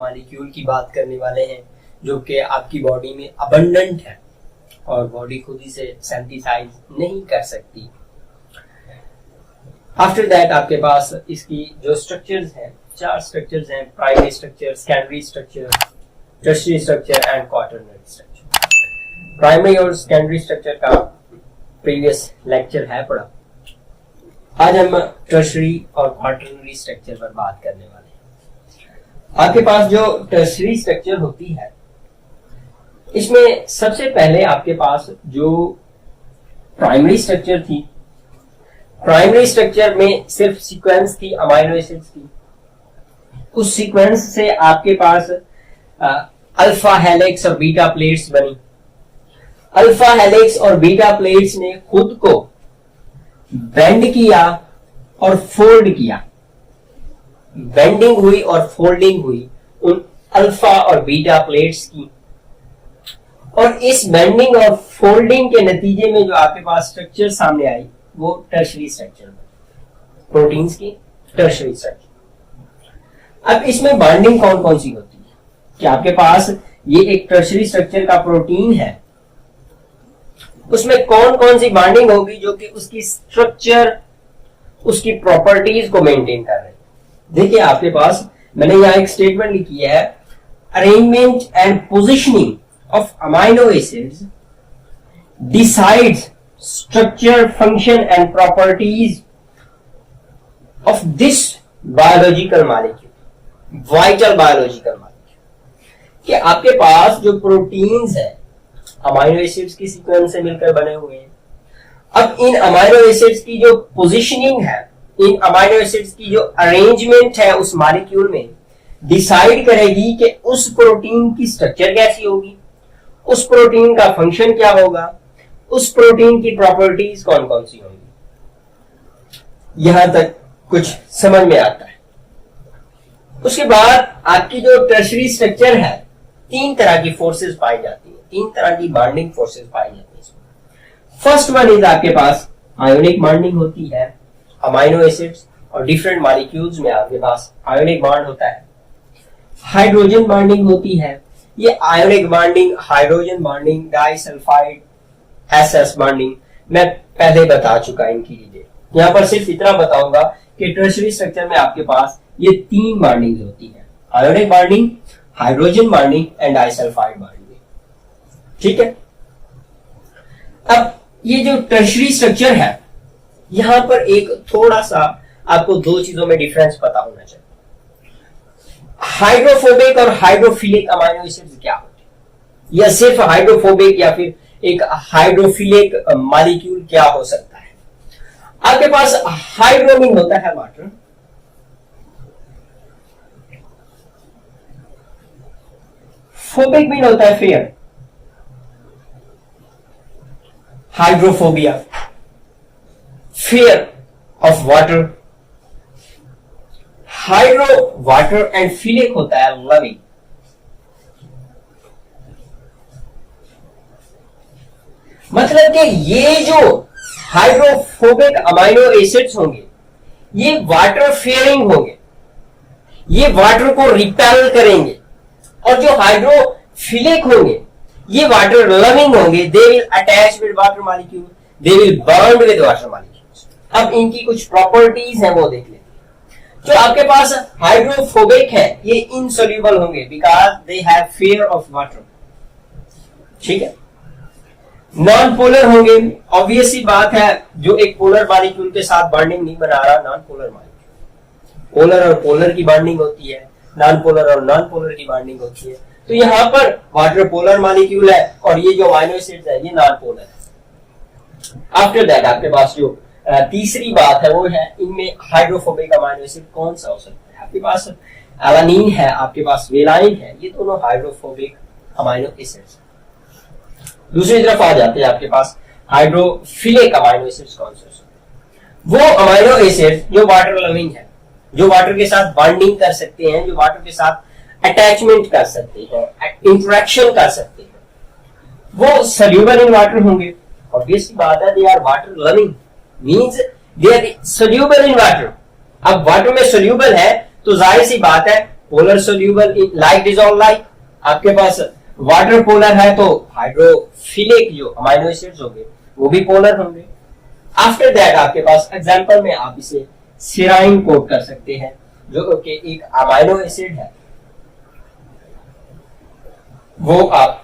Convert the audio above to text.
Molecule की बात करने वाले हैं जो कि आपकी बॉडी में अबंडेंट है और बॉडी खुद ही से सिंथेसाइज नहीं कर सकती। आफ्टर दैट आपके पास इसकी जो स्ट्रक्चर्स हैं, चार स्ट्रक्चर्स हैं: primary structure, secondary structure, tertiary structure and quaternary structure. Primary और सेकेंडरी स्ट्रक्चर का प्रीवियस लेक्चर है पढ़ा। आज हम टर्शियरी और क्वाटरनरी स्ट्रक्चर पर बात करने वाले हैं। आपके पास जो टर्शियरी स्ट्रक्चर होती है, इसमें सबसे पहले आपके पास जो प्राइमरी स्ट्रक्चर थी, प्राइमरी स्ट्रक्चर में सिर्फ सीक्वेंस थी अमाइनो एसिड्स की। उस सीक्वेंस से आपके पास अल्फा हेलिक्स और बीटा प्लेट्स बनी। अल्फा हेलिक्स और बीटा प्लेट्स ने खुद को बेंड किया और फोल्ड किया। बेंडिंग हुई और फोल्डिंग हुई उन अल्फा और बीटा प्लेट्स की, और इस बेंडिंग और फोल्डिंग के नतीजे में जो आपके पास स्ट्रक्चर सामने आई वो टर्शियरी स्ट्रक्चर बनी, प्रोटीन्स की टर्शियरी स्ट्रक्चर। अब इसमें बॉन्डिंग कौन कौन सी होती है कि आपके पास ये एक टर्शियरी स्ट्रक्चर का प्रोटीन है, उसमें कौन कौन सी बॉन्डिंग होगी जो कि उसकी स्ट्रक्चर, उसकी प्रॉपर्टीज को मेंटेन कर रहे हैं। देखिए आपके पास मैंने यहां एक स्टेटमेंट लिखी है: arrangement and positioning of amino acids decides structure, function and properties of this biological molecule, vital biological molecule. कि आपके पास जो प्रोटीन्स है अमाइनो एसिड्स की सीक्वेंस से मिलकर बने हुए हैं। अब इन अमाइनो एसिड्स की जो पोजीशनिंग है, इन अमाइनो एसिड्स की जो अरेंजमेंट है उस मॉलिक्यूल में डिसाइड करेगी कि उस प्रोटीन की स्ट्रक्चर कैसी होगी, उस प्रोटीन का फंक्शन क्या होगा, उस प्रोटीन की प्रॉपर्टीज कौन कौन सी होंगी। यहां तक कुछ समझ में आता है। उसके बाद आपकी जो टर्शियरी स्ट्रक्चर है, तीन तरह की फोर्सेस पाई जाती है, तीन तरह की बॉन्डिंग फोर्सेस पाई जाती है। फर्स्ट वन इज आपके पास आयोनिक बॉन्डिंग होती है। अमाइनो एसिड्स और डिफरेंट मॉलिक्यूल्स में आपके पास आयोनिक बॉन्ड होता है। हाइड्रोजन बॉन्डिंग होती है। ये ionic bonding, hydrogen bonding, disulphide SS bonding मैं पहले बता चुका इनकी डिटेल। यहां पर सिर्फ इतना बताऊंगा कि टर्शियरी स्ट्रक्चर में आपके पास ये तीन बॉन्डिंग होती है: ionic bonding, hydrogen bonding and disulphide bonding. ठीक है। अब ये जो टर्शियरी स्ट्रक्चर है, यहां पर एक थोड़ा सा आपको दो चीजों में डिफरेंस पता होना चाहिए। हाइड्रोफोबिक और हाइड्रोफिलिक अमाइनो एसिड्स क्या होते हैं, या सिर्फ हाइड्रोफोबिक या फिर एक हाइड्रोफिलिक मॉलिक्यूल क्या हो सकता है। आपके पास हाइड्रोमीन होता है वाटर, फोबिक मीन होता है fair, hydrophobia, fear of water, hydro water and philic होता है लविंग। मतलब कि ये जो हाइड्रोफोबिक अमाइनो एसिड्स होंगे ये वाटर फेयरिंग होंगे, ये वाटर को रिपेल करेंगे, और जो हाइड्रोफिलिक होंगे ये वाटर लविंग होंगे। They will attach with water molecule, they will bond with water molecule. अब इनकी कुछ प्रॉपर्टीज हैं वो देख लेते हैं। जो आपके पास हाइड्रोफोबिक है ये इनसोल्यूबल होंगे because they have fear of water. ठीक है। नॉन पोलर होंगे, ऑब्वियस सी बात है, जो एक पोलर मॉलिक्यूल के साथ बॉन्डिंग नहीं बना रहा नॉन पोलर मॉलिक्यूल। पोलर और पोलर की बॉन्डिंग होती है, नॉन पोलर और नॉन पोलर की बॉन्डिंग होती है। तो यहां पर वाटर पोलर मॉलिक्यूल है और ये जो अमाइनो एसिड्स है ये नॉन पोलर है। आफ्टर दैट आपके पास जो तीसरी बात है वो है इनमें हाइड्रोफोबिक अमाइनो एसिड कौन सा हो सकता है। आपके पास एलानिन है, आपके पास वेलाइन है, ये दोनों हाइड्रोफोबिक अमाइनो एसिड्स। दूसरी तरफ आ जाते हैं आपके पास हाइड्रोफिलिक अमाइनो एसिड्स कौन से हो सकते हैं। वो अमाइनो एसिड जो वाटर लविंग है, जो वाटर के साथ बॉन्डिंग कर सकते हैं, जो वाटर के साथ अटैचमेंट कर सकते हैं, इंटरेक्शन कर सकते हैं, वो सोल्यूबल इन वाटर होंगे। ऑब्वियसली बात है, they are water loving means they are soluble in water. अब वाटर में सोल्यूबल है तो जाहिर सी बात है polar soluble like dissolve like, आपके पास वाटर पोलर है तो हाइड्रोफिलिक जो अमाइनो एसिड्स होंगे वो भी पोलर होंगे। आफ्टर दैट आपके पास एग्जांपल में आप इसे सेराइन कोट कर सकते हैं जो कि एक अमाइनो एसिड है, वो आप